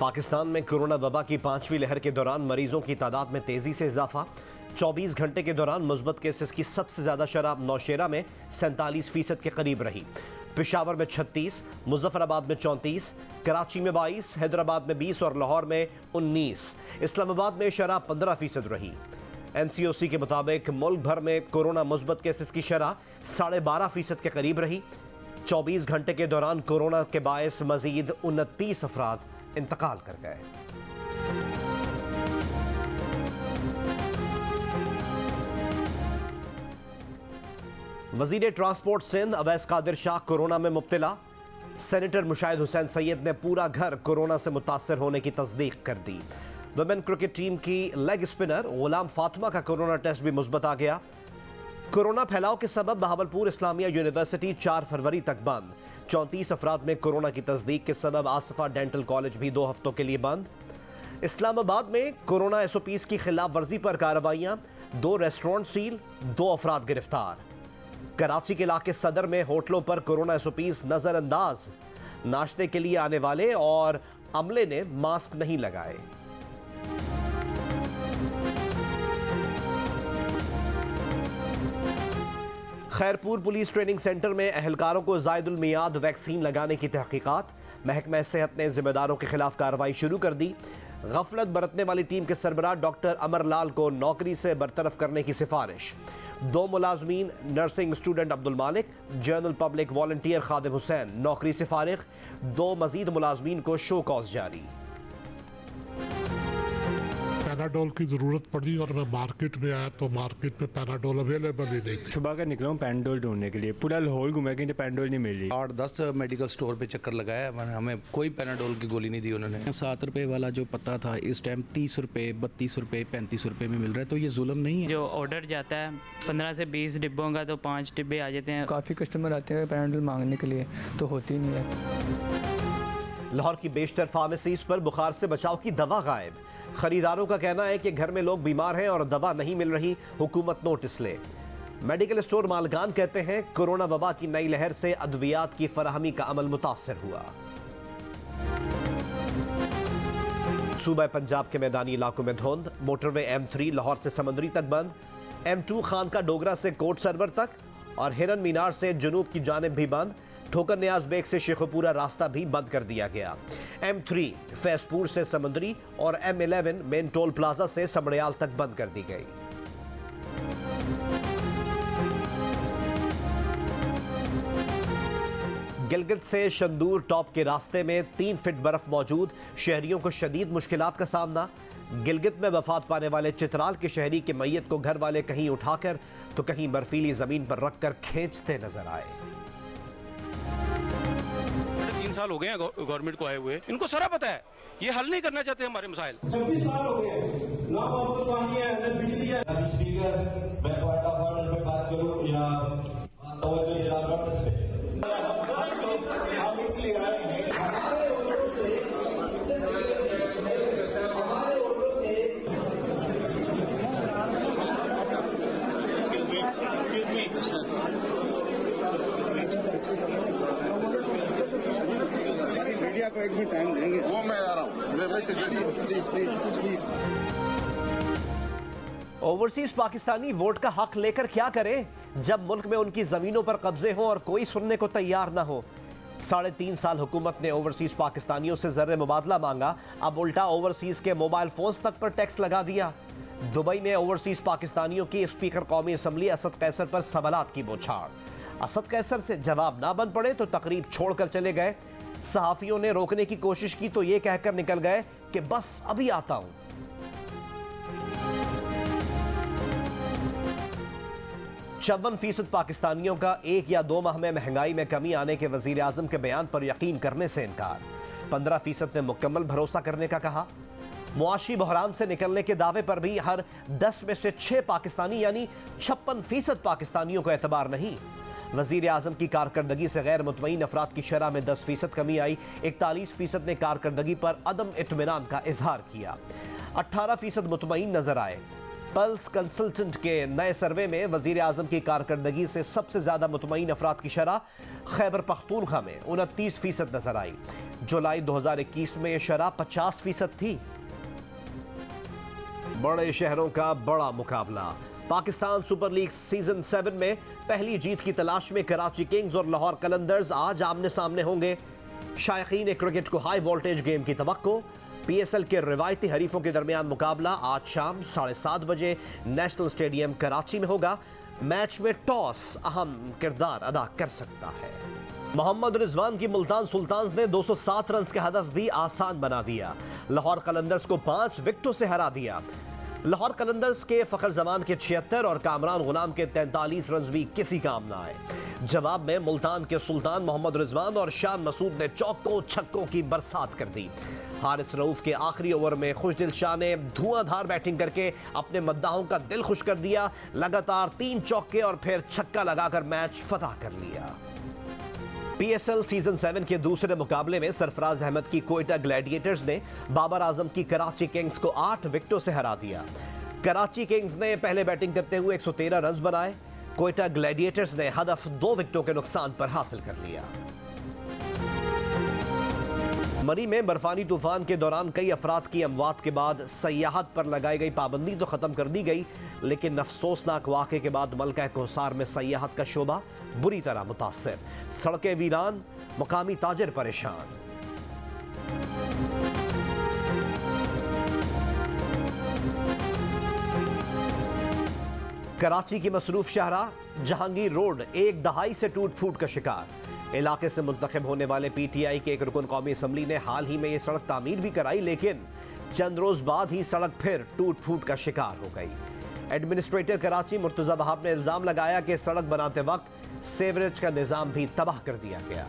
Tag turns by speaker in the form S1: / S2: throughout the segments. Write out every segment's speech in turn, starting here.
S1: पाकिस्तान में कोरोना वबा की 5वीं लहर के दौरान मरीजों की तादाद में तेजी से इजाफा। 24 घंटे के दौरान मुस्बत केसेस की सबसे ज्यादा शरह नौशेरा में 47% के करीब रही। पेशावर में 36, मुजफ्फराबाद में 34, कराची में 22, हैदराबाद में 20 और लाहौर में 19। इस्लामाबाद में शरह 15% रही। NCOC के मुताबिक मुल्क भर में कोरोना मुस्बत केसेस की शरह 12.5% के करीब रही। 24 घंटे के दौरान कोरोना के बायस मजीद 29 अफराद इंतकाल कर गए। वजीर ट्रांसपोर्ट सिंध अवैस कादिर शाह कोरोना में मुब्तला। सेनेटर मुशाहिद हुसैन सैयद ने पूरा घर कोरोना से मुतासर होने की तस्दीक कर दी। वुमेन क्रिकेट टीम की लेग स्पिनर गुलाम फातिमा का कोरोना टेस्ट भी मुस्बत आ गया। कोरोना फैलाव के सबब बहावलपुर इस्लामिया यूनिवर्सिटी 4 फरवरी तक बंद। 34 अफराद में कोरोना की तस्दीक के सबब आसफा डेंटल कॉलेज भी 2 हफ्तों के लिए बंद। इस्लामाबाद में कोरोना SOPs की खिलाफ वर्जी पर कार्रवाइयां, 2 रेस्टोरेंट सील, 2 अफराद गिरफ्तार। कराची के इलाके सदर में होटलों पर कोरोना SOPs नजरअंदाज। नाश्ते के लिए आने वाले और अमले ने मास्क नहीं लगाए। खैरपुर पुलिस ट्रेनिंग सेंटर में अहलकारों को जायदुल मियाद वैक्सीन लगाने की तहकीकात। महकमा सेहत ने जिम्मेदारों के खिलाफ कार्रवाई शुरू कर दी। गफलत बरतने वाली टीम के सरबराह डॉक्टर अमर लाल को नौकरी से बरतरफ करने की सिफारिश। 2 मुलाजमीन नर्सिंग स्टूडेंट अब्दुल मालिक, जनरल पब्लिक वॉलंटियर खादिम हुसैन नौकरी से फारिग। 2 मजीद मुलाजमीन को शो कॉज जारी।
S2: पैनाडोल की ज़रूरत पड़ी और मैं मार्केट में आया तो मार्केट में पैनाडोल अवेलेबल ही नहीं थी।
S3: सुबह का निकला हूँ पैनाडोल ढूंढने के लिए, पूरा लाहौर घूमा कि पैनाडोल नहीं मिल रही।
S4: 8-10 मेडिकल स्टोर पे चक्कर लगाया, हमें कोई पैनाडोल की गोली नहीं दी उन्होंने। 7 रुपए वाला जो पत्ता था इस टाइम 30 रुपए, 32 रुपए, 35 रुपए में मिल रहा है, तो ये जुल्म नहीं है।
S5: जो ऑर्डर जाता है 15 से 20 डिब्बों का, तो 5 डिब्बे आ जाते हैं।
S6: काफ़ी कस्टमर आते हैं पैनाडोल मांगने के लिए, तो होती नहीं है।
S1: लाहौर की बेशतर फार्मेसीज पर बुखार से बचाव की दवा गायब। खरीदारों का कहना है कि घर में लोग बीमार हैं और दवा नहीं मिल रही, हुकूमत नोटिस ले। मेडिकल स्टोर मालकान कहते हैं कोरोना वबा की नई लहर से अद्वियात की फराहमी का अमल मुतासर हुआ। सूबा पंजाब के मैदानी इलाकों में धुंध। मोटरवे M3 लाहौर से समंदरी तक बंद। M2 खान का डोगरा से कोट सरवर तक और हिरन मीनार से जुनूब की जानिब भी बंद। ठोकर नियाज बेग से शेखपुरा रास्ता भी बंद कर दिया गया। M3 फैजपुर से समंदरी और M11 मेन टोल प्लाजा से समड़ियाल तक बंद कर दी गई। गिलगित से शंदूर टॉप के रास्ते में 3 फीट बर्फ मौजूद। शहरियों को शदीद मुश्किलात का सामना। गिलगित में वफात पाने वाले चित्राल के शहरी की मैयत को घर वाले कहीं उठाकर तो कहीं बर्फीली जमीन पर रखकर खींचते नजर आए।
S7: 3 साल हो गए हैं गवर्नमेंट को आए हुए, इनको सारा पता है, ये हल नहीं करना चाहते हमारे मसाइल।
S8: 26 साल हो गए, ना आपको पानी है ना बिजली है। स्पीकर मैं पॉइंट ऑफ ऑर्डर पे बात करूं या तवज्जो दिला नोटिस पे हम इसलिए आए हैं हमारे ऑर्डर से मीडिया को 1 मिनट टाइम देंगे। वो मैं आ रहा हूँ, प्लीज।
S1: ओवरसीज पाकिस्तानी वोट का हक लेकर क्या करें जब मुल्क में उनकी जमीनों पर कब्जे हों और कोई सुनने को तैयार ना हो। 3.5 साल हुकूमत ने ओवरसीज पाकिस्तानियों से ज़र्रे मुबादला मांगा, अब उल्टा ओवरसीज के मोबाइल फोन्स तक पर टैक्स लगा दिया। दुबई में ओवरसीज पाकिस्तानियों की स्पीकर कौमी असम्बली असद कैसर पर सवालात की बौछार। असद कैसर से जवाब ना बन पड़े तो तकरीब छोड़कर चले गए। सहाफियों ने रोकने की कोशिश की तो ये कहकर निकल गए कि बस अभी आता हूं। 56% पाकिस्तानियों का 1 या 2 माह में महंगाई में कमी आने के वजीर आजम के बयान पर यकीन करने से इनकार। 15% ने मुकम्मल भरोसा करने का कहा। मुआशी बहरान से निकलने के दावे पर भी हर 10 में से 6 पाकिस्तानी यानी 56% पाकिस्तानियों को एतबार नहीं। वजीर आजम की कारकर्दगी से गैर मुतमईन अफराद की शरह में 10% कमी आई। 41% ने कारकर्दगी पर अदम इत्मीनान का इजहार किया। 18% मुतमईन नजर आए। पल्स कंसल्टेंट के नए सर्वे में वजीर आजम की कारकर्दगी से सबसे ज्यादा मुतमईन अफराद की शरह खैबर पख्तूनख्वा में 29% नजर आई। जुलाई 2021 में यह शरह 50% थी। बड़े शहरों का बड़ा मुकाबला। पाकिस्तान सुपर लीग सीजन 7 में पहली जीत की तलाश में कराची किंग्स और लाहौर कलंदर्स आज आमने सामने होंगे। शायकीन क्रिकेट को हाई वोल्टेज गेम की तवक्को। PSL के रिवायती हरीफों के दरमियान मुकाबला आज शाम 7:30 बजे नेशनल स्टेडियम कराची में होगा। मैच में टॉस अहम किरदार अदा कर सकता है। मोहम्मद रिजवान की मुल्तान सुल्तान्स ने 207 रन का हदफ भी आसान बना दिया। लाहौर कलंदर्स को 5 विकेटों से हरा दिया। लाहौर कलंदर्स के फखर जमान के 76 और कामरान गुलाम के 43 रन भी किसी काम ना आए। जवाब में मुल्तान के सुल्तान मोहम्मद रिजवान और शान मसूद ने चौकों छक्कों की बरसात कर दी। हारिस रऊफ के आखिरी ओवर में खुशदिल शाह ने धुआंधार बैटिंग करके अपने मद्दाहों का दिल खुश कर दिया। लगातार 3 चौके और फिर छक्का लगाकर मैच फतह कर लिया। PSL सीजन 7 के दूसरे मुकाबले में सरफराज अहमद की कोयटा ग्लैडिएटर्स ने बाबर आजम की कराची किंग्स को 8 विकेटों से हरा दिया। कराची किंग्स ने पहले बैटिंग करते हुए 113 रन बनाए। कोयटा ग्लैडिएटर्स ने हदफ 2 विकेटों के नुकसान पर हासिल कर लिया। मरी में बर्फानी तूफान के दौरान कई अफराद की अमवात के बाद सयाहत पर लगाई गई पाबंदी तो खत्म कर दी गई, लेकिन अफसोसनाक वाक़े के बाद मलका कोसार में सयाहत का शोबा बुरी तरह मुतासर। सड़कें वीरान, मुकामी ताजिर परेशान। कराची की मसरूफ शाहराह जहांगीर रोड 1 दहाई से टूट फूट का शिकार। इलाके से मुंतखब होने वाले PTI के एक रुकन कौमी असम्बली ने हाल ही में यह सड़क तामीर भी कराई, लेकिन चंद रोज बाद ही सड़क फिर टूट फूट का शिकार हो गई। एडमिनिस्ट्रेटर कराची मुर्तजा वहाब ने इल्जाम लगाया कि सड़क बनाते वक्त सेवरेज का निजाम भी तबाह कर दिया गया।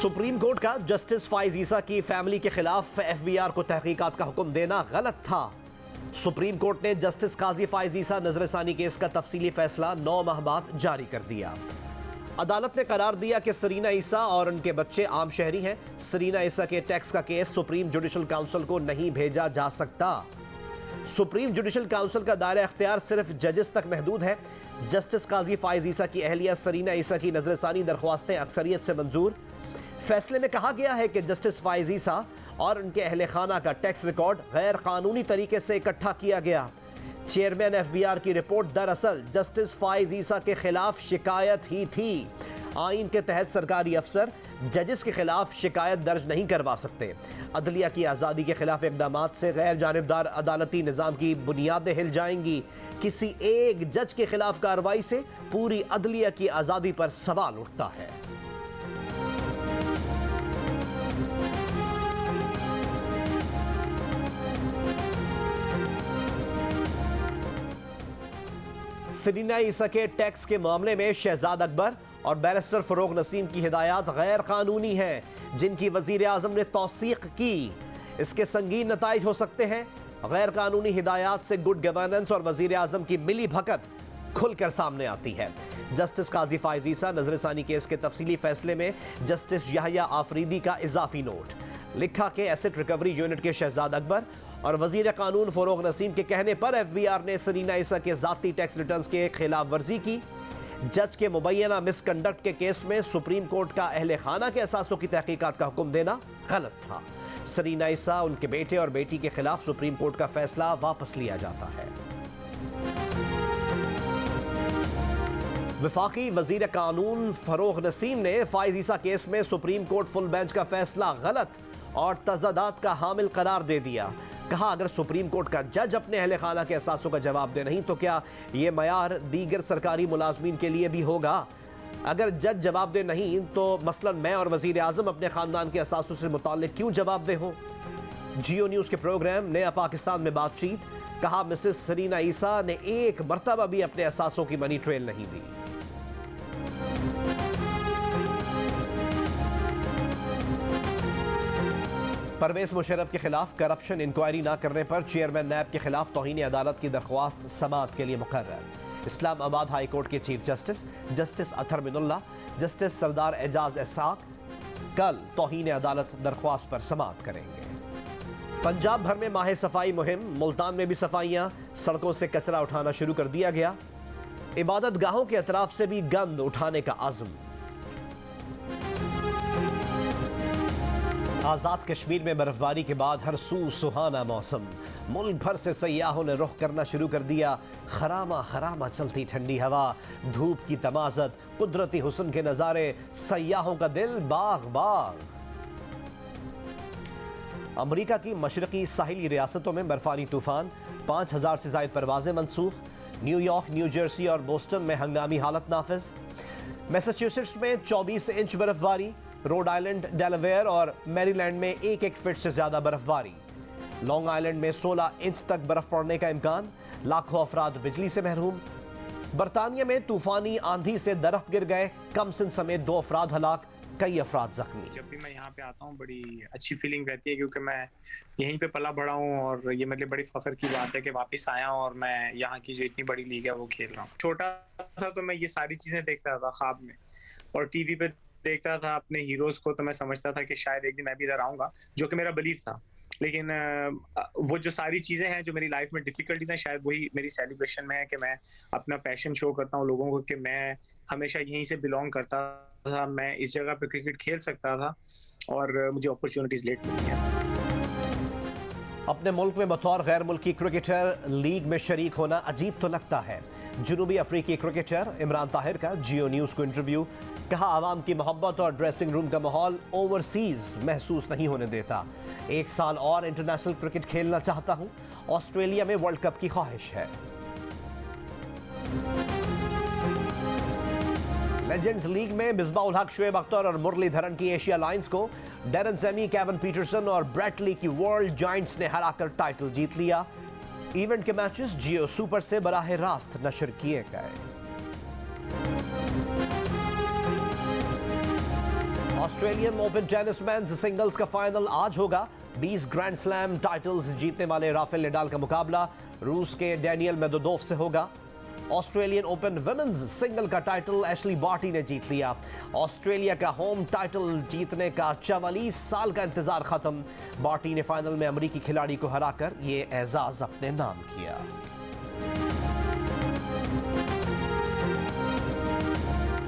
S1: सुप्रीम कोर्ट का जस्टिस फाइज ईसा की फैमिली के खिलाफ FBR को तहकीकात का हुक्म देना गलत था। सुप्रीम कोर्ट ने जस्टिस काजी फाइज ईसा नजरसानी केस का तफसीली फैसला 9 माह बाद जारी कर दिया। अदालत ने करार दिया कि सरीना ईसा और उनके बच्चे आम शहरी हैं। सरीना ईसा के टैक्स का केस सुप्रीम जुडिशल काउंसिल को नहीं भेजा जा सकता। सुप्रीम जुडिशल काउंसिल का दायरा इख्तियार सिर्फ जजेस तक महदूद है। जस्टिस काजी फाइज ईसा की अहलिया सरीना ईसा की नजरसानी दरख्वास्तें अक्सरियत से मंजूर। फैसले में कहा गया है कि जस्टिस फाइज ईसा और उनके अहले खाना का टैक्स रिकॉर्ड गैर कानूनी तरीके से इकट्ठा किया गया। चेयरमैन FBR की रिपोर्ट दरअसल जस्टिस फाइज ईसा के खिलाफ शिकायत ही थी। आइन के तहत सरकारी अफसर जजेस के खिलाफ शिकायत दर्ज नहीं करवा सकते। अदलिया की आज़ादी के खिलाफ इक़दाम से गैर जानिबदार अदालती निज़ाम की बुनियादें हिल जाएंगी। किसी एक जज के खिलाफ कार्रवाई से पूरी अदलिया की आज़ादी पर सवाल उठता है। सरीना ईसा के टैक्स के मामले में शहजाद अकबर और बैरिस्टर फरोग नसीम की हिदायत गैर कानूनी हैं, जिनकी वजीर आजम ने तौसीक की। इसके संगीन नताइज हो सकते हैं। गैर कानूनी हिदायत से गुड गवर्नेंस और वजीर आजम की मिली भगत खुलकर सामने आती है। जस्टिस काजी फाइज ईसा नजरसानी केस के तफसीली फैसले में जस्टिस याहिया आफरीदी का इजाफी नोट लिखा कि एसेट रिकवरी यूनिट के शहजाद अकबर और वजीर कानून फरोग नसीम के कहने पर FBR ने सरीना ईसा के जाती टैक्स रिटर्न्स के खिलाफ वर्जी की। जज के मुबैना मिसकंडक्ट के केस में सुप्रीम कोर्ट का अहले खाना के असासों की तहकीकात का हुक्म देना गलत था। सरीना ईसा, उनके बेटे और बेटी के खिलाफ सुप्रीम कोर्ट का फैसला वापस लिया जाता है। वफाकी वजीर कानून फरोग नसीम ने फाइज ईसा केस में सुप्रीम कोर्ट फुल बेंच का फैसला गलत और तजादात का हामिल करार दे दिया। कहा, अगर सुप्रीम कोर्ट का जज अपने अहले खाना के असासों का जवाब दे नहीं तो क्या ये मयार दीगर सरकारी मुलाजमीन के लिए भी होगा? अगर जज जवाब दे नहीं तो मसलन मैं और वजीर आजम अपने खानदान के असासों से मुताल्लिक क्यों जवाब दे हों? जियो न्यूज़ के प्रोग्राम नया पाकिस्तान में बातचीत। कहा, मिसेस सरीना ईसा ने एक मरतबा भी अपने असासों की मनी ट्रेल नहीं दी। परवेज मुशर्रफ के खिलाफ करप्शन इंक्वायरी न करने पर चेयरमैन नैब के खिलाफ तौहीन अदालत की दरख्वास्त समाअत के लिए मुकर्रर। इस्लामाबाद हाई कोर्ट के chief justice justice Athar Minallah, justice Sardar Ejaz Ishaq, कल तौहीन अदालत दरख्वास्त पर समाअत करेंगे। पंजाब भर में माह सफाई मुहिम, मुल्तान में भी सफाइयां, सड़कों से कचरा उठाना शुरू कर दिया गया। इबादत गाहों के अतराफ से भी गंद उठाने का आज़म। आज़ाद कश्मीर में बर्फबारी के बाद हर सू सुहाना मौसम। मुल्क भर से सयाहों ने रुख करना शुरू कर दिया। खरामा खरामा चलती ठंडी हवा, धूप की तमाज़त, कुदरती हुस्न के नज़ारे, सयाहों का दिल बाग बाग। अमरीका की मशरकी साहिली रियासतों में बर्फानी तूफान, 5000 से ज़ायद परवाज़ें मनसूख। न्यूयॉर्क, न्यू जर्सी और बोस्टन में हंगामी हालत नाफिज। मैसाचुसेट्स में 24 इंच बर्फबारी। रोड आइलैंड, डेलावेयर और मैरीलैंड में 1-1 फीट से ज्यादा बर्फबारी। लॉन्ग आइलैंड में 16 इंच तक बर्फ पड़ने का इम्कान। लाखों अफराद बिजली से महरूम। बरतानिया में तूफानी आंधी से दरख्त गिर गए, कमसिन समेत 2 अफराद हलाक, कई अफराद जख्मी।
S9: जब भी मैं यहाँ पे आता हूँ बड़ी अच्छी फीलिंग रहती है, क्योंकि मैं यहीं पे पला बड़ा हूँ और ये मेरे लिए बड़ी फख्र की बात है कि वापस आया हूँ और मैं यहाँ की जो इतनी बड़ी लीग है वो खेल रहा हूँ। छोटा था तो मैं ये सारी चीजें देखता था ख्वाब में, और टीवी पे देखता था अपने हीरोज को, तो मैं समझता था कि शायद एक दिन मैं भी इधर आऊंगा, जो कि मेरा बिलीव था। लेकिन वो जो सारी चीजें हैं जो मेरी लाइफ में डिफिकल्टीज हैं, शायद वही मेरी सेलिब्रेशन में है कि मैं अपना पैशन शो करता हूँ लोगों को कि मैं हमेशा यहीं से बिलोंग करता था, मैं इस जगह पे क्रिकेट खेल सकता था और मुझे अपॉर्चुनिटीज लेट मिली हैं।
S1: अपने मुल्क में बतौर गैर मुल्की क्रिकेटर लीग में शरीक होना अजीब तो लगता है। जनूबी अफ्रीकी क्रिकेटर इमरान ताहिर का जियो न्यूज़ को इंटरव्यू। कहा, आवाम की मोहब्बत और ड्रेसिंग रूम का माहौल ओवरसीज महसूस नहीं होने देता। 1 साल और इंटरनेशनल क्रिकेट खेलना चाहता हूं। ऑस्ट्रेलिया में वर्ल्ड कप की ख्वाहिश है। लेजेंड्स लीग में मिसबाउल हक, शोएब अख्तर और मुरलीधरन की एशिया लायंस को डैरन सेमी, केविन पीटरसन और ब्रैटली की वर्ल्ड जायंट्स ने हराकर टाइटल जीत लिया। इवेंट के मैचेस जियो सुपर से बराह रास्त नशर किए गए। Australian open tennis men's singles का फाइनल आज होगा। 20 ग्रैंड स्लैम टाइटल्स जीतने वाले राफेल नडाल का मुकाबला रूस के डैनियल मेदवेदेव से होगा। ऑस्ट्रेलियन ओपन विमेंस सिंगल का टाइटल एशली बार्टी ने जीत लिया। ऑस्ट्रेलिया का होम टाइटल जीतने का 44 साल का इंतजार खत्म। बार्टी ने फाइनल में अमेरिकी खिलाड़ी को हराकर ये एजाज अपने नाम किया।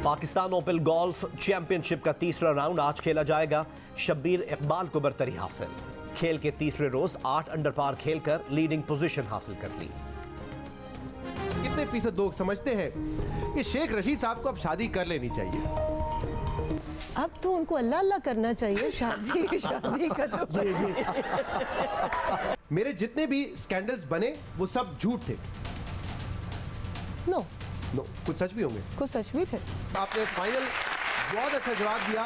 S1: पाकिस्तान ओपन गोल्फ चैंपियनशिप का तीसरा राउंड आज खेला जाएगा। शब्बीर इकबाल को बरतरी हासिल। खेल के तीसरे रोज 8 अंडर पार खेलकर लीडिंग पोजीशन हासिल कर ली।
S10: कितने फीसद लोग समझते हैं कि शेख रशीद साहब को अब शादी कर लेनी चाहिए?
S11: अब तो उनको अल्लाह अल्लाह करना चाहिए। शादी शादी का तो
S10: मेरे जितने भी स्कैंडल्स बने वो सब झूठ थे।
S11: नो
S10: नो, कुछ सच भी होंगे,
S11: कुछ सच भी थे।
S10: आपने फाइनल बहुत अच्छा जवाब दिया,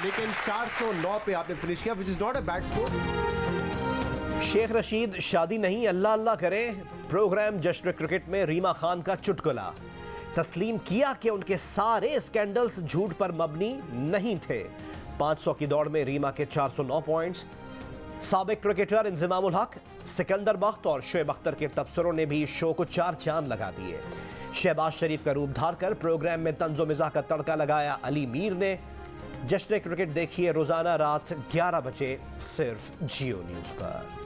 S10: लेकिन 409 पे आपने फिनिश किया, which is not a bad score.
S1: Sheikh Rashid शादी नहीं अल्लाह अल्लाह करें। प्रोग्राम जश्न क्रिकेट में रीमा खान का चुटकुला। तस्लीम किया कि उनके सारे स्कैंडल्स झूठ पर मबनी नहीं थे। 500 की दौड़ में रीमा के 409 पॉइंट्स। साबिक क्रिकेटर इंजमामुल हक, सिकंदर बख्त और शोएब अख्तर के तबसरों ने भी शो को 4 चांद लगा दिए। शहबाज शरीफ का रूप धारकर प्रोग्राम में तंजो मिजाह का तड़का लगाया अली मीर ने। जश्न क्रिकेट देखिए रोजाना रात 11 बजे सिर्फ जियो न्यूज़ पर।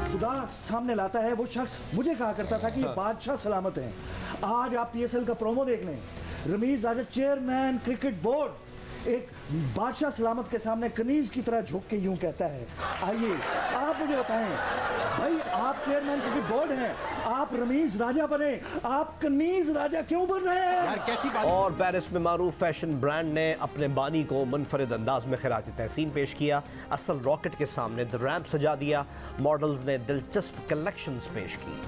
S12: खुदा सामने लाता है वो शख्स मुझे कहा करता था कि ये बादशाह सलामत हैं। आज आप पीएसएल का प्रोमो देख लें। रमीज राजा चेयरमैन क्रिकेट बोर्ड एक बादशाह सलामत के सामने कनीज की तरह झुक के यूं कहता है, आइए आप मुझे बताएं भाई, आप चेयरमैन क्रिकेट बोर्ड हैं, आप रमीज राजा बने, आप कनीज राजा क्यों बन रहे हैं?
S10: यार कैसी बात।
S1: और पेरिस में मारूफ फैशन ब्रांड ने अपने बानी को मुनफरिद अंदाज में खिराज तहसीन पेश किया। असल रॉकेट के सामने द रैंप सजा दिया। मॉडल्स ने दिलचस्प कलेक्शंस पेश की।